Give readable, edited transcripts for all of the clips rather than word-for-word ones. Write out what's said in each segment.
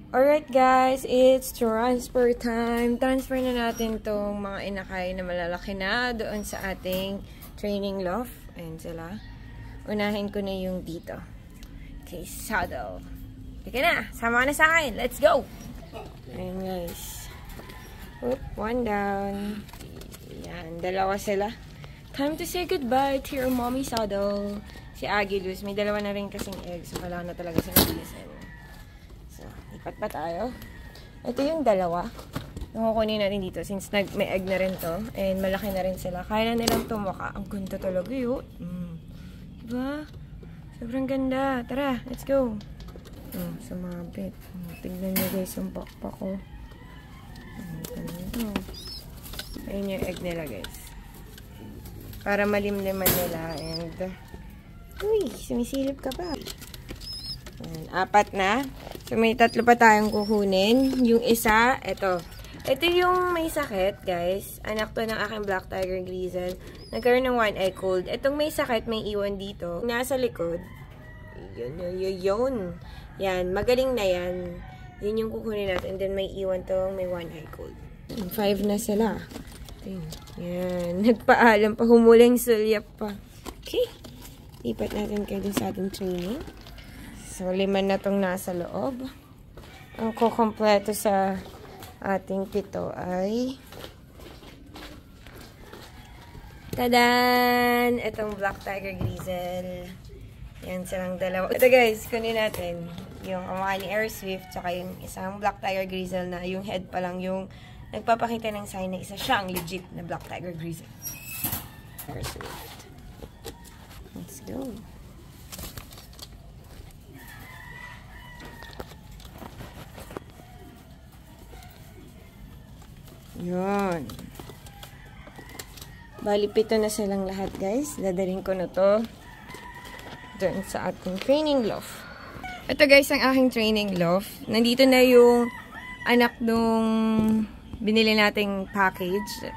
Alright guys, it's transfer time. Transfer na natin tong mga inakay na malalaki na doon sa ating training loft. Ayan sila. Unahin ko na yung dito. Okay, saddle. Sige na, sama ka na sa akin. Let's go! Ayan guys. Oop, one down. Ayan, dalawa sila. Time to say goodbye to your mommy saddle. Si Agilus, may dalawa na rin kasing eggs. So, kailangan na talaga sila bilisan. So, ipat pa tayo. Ito yung dalawa. Yung kukunin natin dito since may egg na rin to. And malaki na rin sila. Kaya na nilang tumaka. Ang ganda talaga yun. Diba? Sobrang ganda. Tara, let's go. Sumabit. Tignan nyo guys yung pakpak ko. Ayun yung egg nila guys. Para malimliman nila. And uy, sumisilip ka pa. Ayan, 4 na. So, may 3 pa tayong kukunin. Yung isa, ito. Ito yung may sakit, guys. Anak to ng aking Black Tiger Grizzle. Nagkaroon ng one eye cold. Itong may sakit, may iwan dito. Nasa likod. Yun. Yan, magaling na yan. Yun yung kukunin natin. And then, may iwan tong may one eye cold. 5 na sila. Yan. Nagpaalam pa. Humuling sulyap pa. Okay. Lipat natin kayo sa ating training. So, 5 na itong nasa loob. Ang kukompleto sa ating 7 ay tadan! Itong Black Tiger Grizzle. Yan silang dalawa. Ito guys, kunin natin yung amahan ni Air Swift tsaka yung isang Black Tiger Grizzle na yung head pa lang yung nagpapakita ng sign na isa siyang legit na Black Tiger Grizzle. Air Swift. Let's go. Yun. Bali, 7 na silang lahat, guys. Dadaling ko na to doon sa ating training loft. Ito, guys, ang aking training loft. Nandito na yung anak nung binili nating package.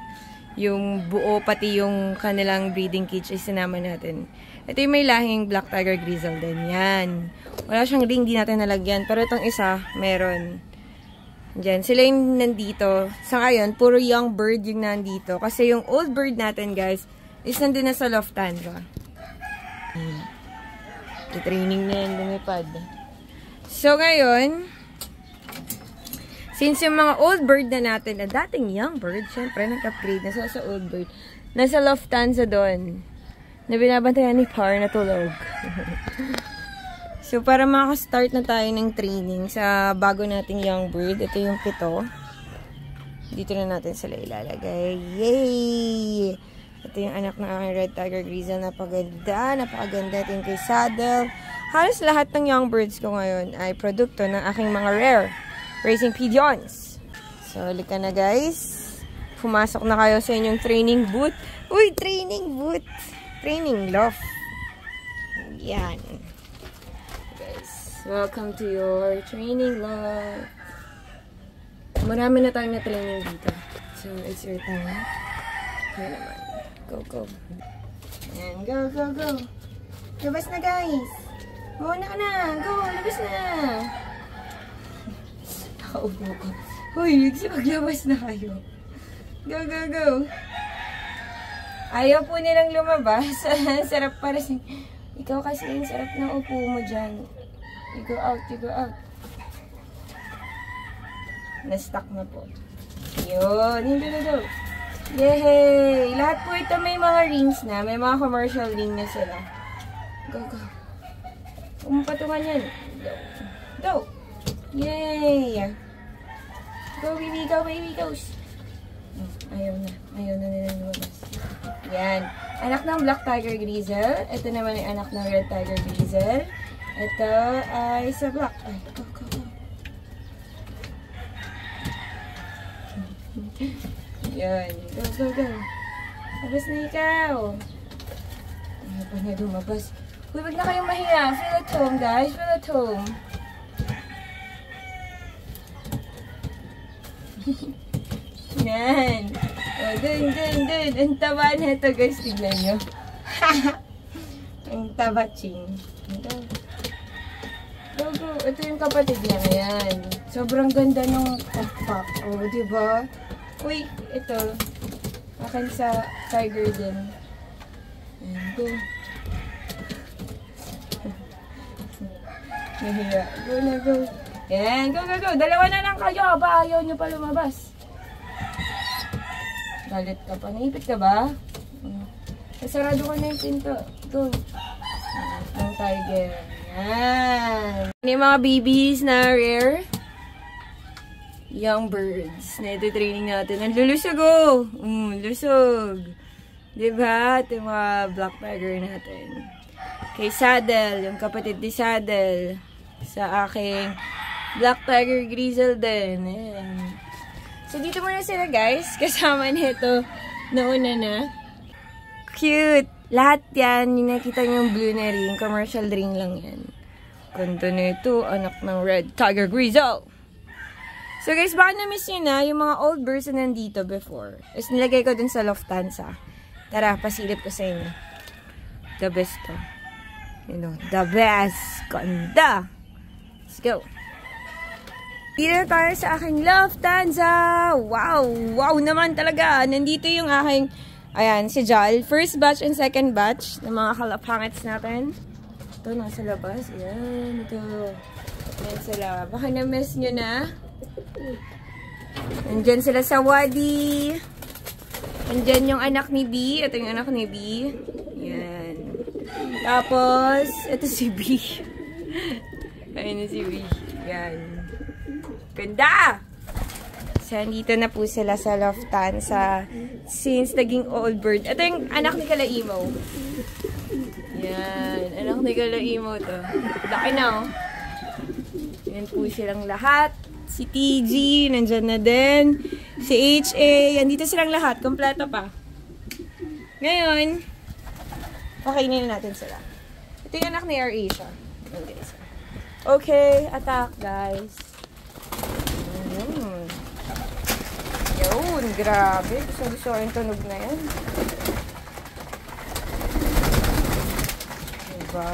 Yung buo, pati yung kanilang breeding cage ay sinama natin. Ito yung may lahing Black Tiger Grizzle din. Yan. Wala siyang ring, di natin nalagyan. Pero itong isa, meron. Diyan. Sila yung nandito. Sa ngayon, puro young bird yung nandito. Kasi yung old bird natin, guys, is nandun na sa Lufthansa. Training na yan, lumipad. So, ngayon, since yung mga old bird na natin, na dating young bird, syempre, nag-upgrade na sa old bird. Nasa Lufthansa doon. Na binabantayan ni Par na tulog. So, para makaka-start na tayo ng training sa bago nating young bird, ito yung 7. Dito na natin sila ilalagay. Yay! Ito yung anak ng aking Red Tiger Grizzle. Napakaganda. Ito yung kay Saddle. Halos lahat ng young birds ko ngayon ay produkto ng aking mga rare racing pigeons. So, halika na guys. Pumasok na kayo sa inyong training booth. Uy, training booth! Training loft. Yan. Guys, welcome to your training loft. Marami na tayong na-training dito. So, it's your time. Kaya naman. Go. Ayan, go. Labas na, guys. Muna ka na. Go, labas na. Nakaupo ko. Huy, maglabas na kayo. Go. Ayaw po nilang lumabas. Sarap para sa... Ikaw kasi yung sarap ng upo mo dyan. You go out. Na-stuck na po. Yun. Hindi na. Yay! Lahat po ito may mga rings na. May mga commercial ring na sila. Go. Umapatungan yan. Go! Yay! Go, baby, go! Ayaw na nila lumabas. Yan. Anak ng Black Tiger Grizzle. Ito naman ay anak ng Red Tiger Grizzle. Ito ay sa black. Ay, go. Yan. Go. Labas na ikaw. Ayaw pa na lumabas. Huwag na kayong mahiya. Feel at home, guys. Feel at home. Yan. Oh, dun. Ang taba na ito, guys. Tignan nyo. Ang taba, ching. Go. Ito yung kapatid niya. Ayan. So, Sobrang ganda ng pagpak. Oh, diba? Uy, ito. Akin sa tiger din. Ayan, go. Nahiya. Go na, go. Ayan, go, go, go. Dalawa na lang kayo. Ba, ayaw nyo pa lumabas. Galit ka pa. Naipit ka ba? Sarado ko na yung pinto. Go. Ang tiger. Ayan. Yung mga babies na rare. Young birds. Na ito training natin. Ang lulusog oh. Lusog. Diba? Ito yung mga black tiger natin. Kay Saddle. Yung kapatid ni Saddle. Sa aking black tiger grizzle din. Ayan. So dito muna sila guys. Kasama nito. Nauna na. Cute! Lahat yan, yung nakita niyo yung blue na ring, commercial ring lang yan. Ganda nito, anak ng red tiger grizzle. So guys, baka na-miss nyo na yung mga old birds na nandito before. Is nilagay ko dun sa Lufthansa. Tara, pasilip ko sa inyo. The best to. You know, the best. Ganda! Let's go. Dito tayo sa aking Lufthansa. Wow! Wow naman talaga. Nandito yung aking ayan, si Jal. First batch and second batch ng mga kalapangits natin. Ito, nasa labas. Ayan, ito. Ayan sila. Baka na-miss nyo na. Nandyan sila sa wadi. Nandyan yung anak ni B. Ito yung anak ni B. Ayan. Tapos, ito si B. Ayan na si B. Ayan. Ganda! So, dito na po sila sa Lufthansa since naging old bird. Ito yung anak ni Kalaimo. Yan. Anak ni Kalaimo to. Laki na, oh. Yan po silang lahat. Si TG, nandyan na din. Si HA. Yan, dito silang lahat. Kompleto pa. Ngayon, pakainin na natin sila. Ito yung anak ni AirAsia. Okay, attack, guys. Yun, grabe. Gusto ko yung tunog na yan. Diba?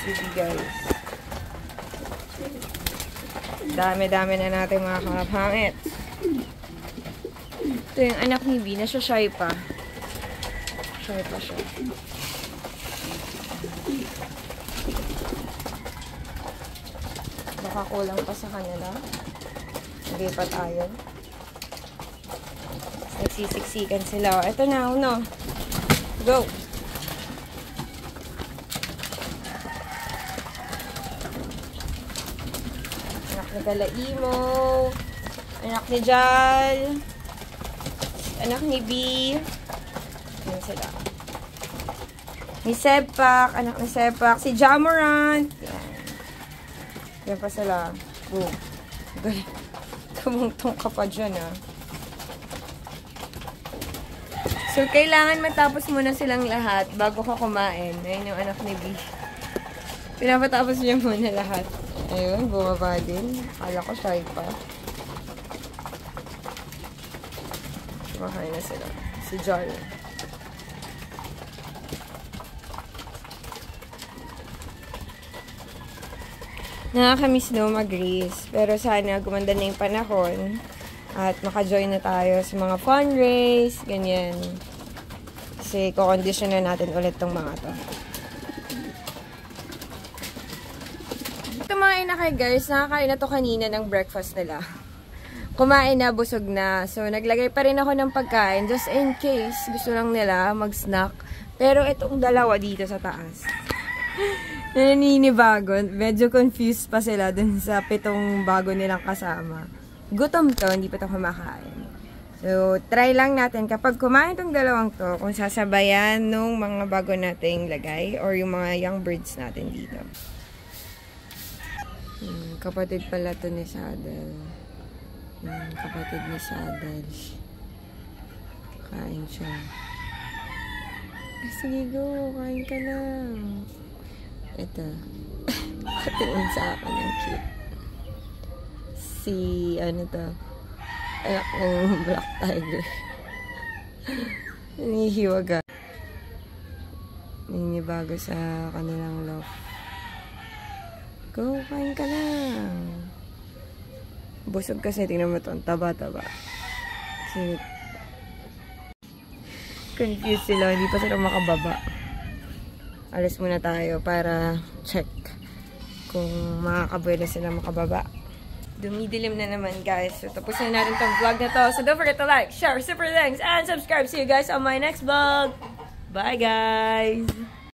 Sige guys. Dami-dami na natin mga kapangit. Ito yung anak ni B. Nasya-shy pa. Shy pa siya. Baka kulang pa sa kanila. Hindi pa tayo. Nagsisiksikan sila. Ito na, uno. Go! Anak ni Kalaimo. Anak ni Jal. Anak ni B. Yan sila. Ni Sepak. Anak ni Sepak. Si Jamorant. Yan. Yan pa sila. Boom. Tumungtong ka pa dyan, ah. So, kailangan matapos muna silang lahat bago ka kumain. Ayun yung anak ni B. Pinapatapos niya muna lahat. Ayun, bumaba din. Akala ko shy pa. Kumakain na sila. Si Jar. Nakakamiss no mag-race. Pero sana gumanda na yung panahon. At maka-join na tayo sa mga fun race. Ganyan. Kasi kukondisyon na natin ulit tong mga to. Kumain na kayo guys. Nakakain na to kanina ng breakfast nila. Kumain na, busog na. So, naglagay pa rin ako ng pagkain. Just in case gusto lang nila mag-snack. Pero itong dalawa dito sa taas. Naninibago. Medyo confused pa sila dun sa 7 bago nilang kasama. Gutom to, hindi pa to kumakain. So, try lang natin kapag kumain tong dalawang to, kung sasabayan nung mga bago nating lagay or yung mga young birds natin dito. Kapatid pala to ni Saddle. Kapatid ni Saddle. Kain siya. Sige go, kain ka lang. Ito. Katingin sa akin ang cute. Si, ano to? Anak ng black tiger. Hinihiwaga. Ninibago sa kanilang loft. Go, kain ka lang. Busog kasi, tingnan mo ito. Taba-taba. Cute. Confused sila. Hindi pa sila makababa. Alis muna tayo para check kung makakabuhay na sila makababa. Dumidilim na naman, guys. So, tapos na natin tong vlog na to. So, don't forget to like, share, super thanks, and subscribe. See you guys on my next vlog. Bye, guys!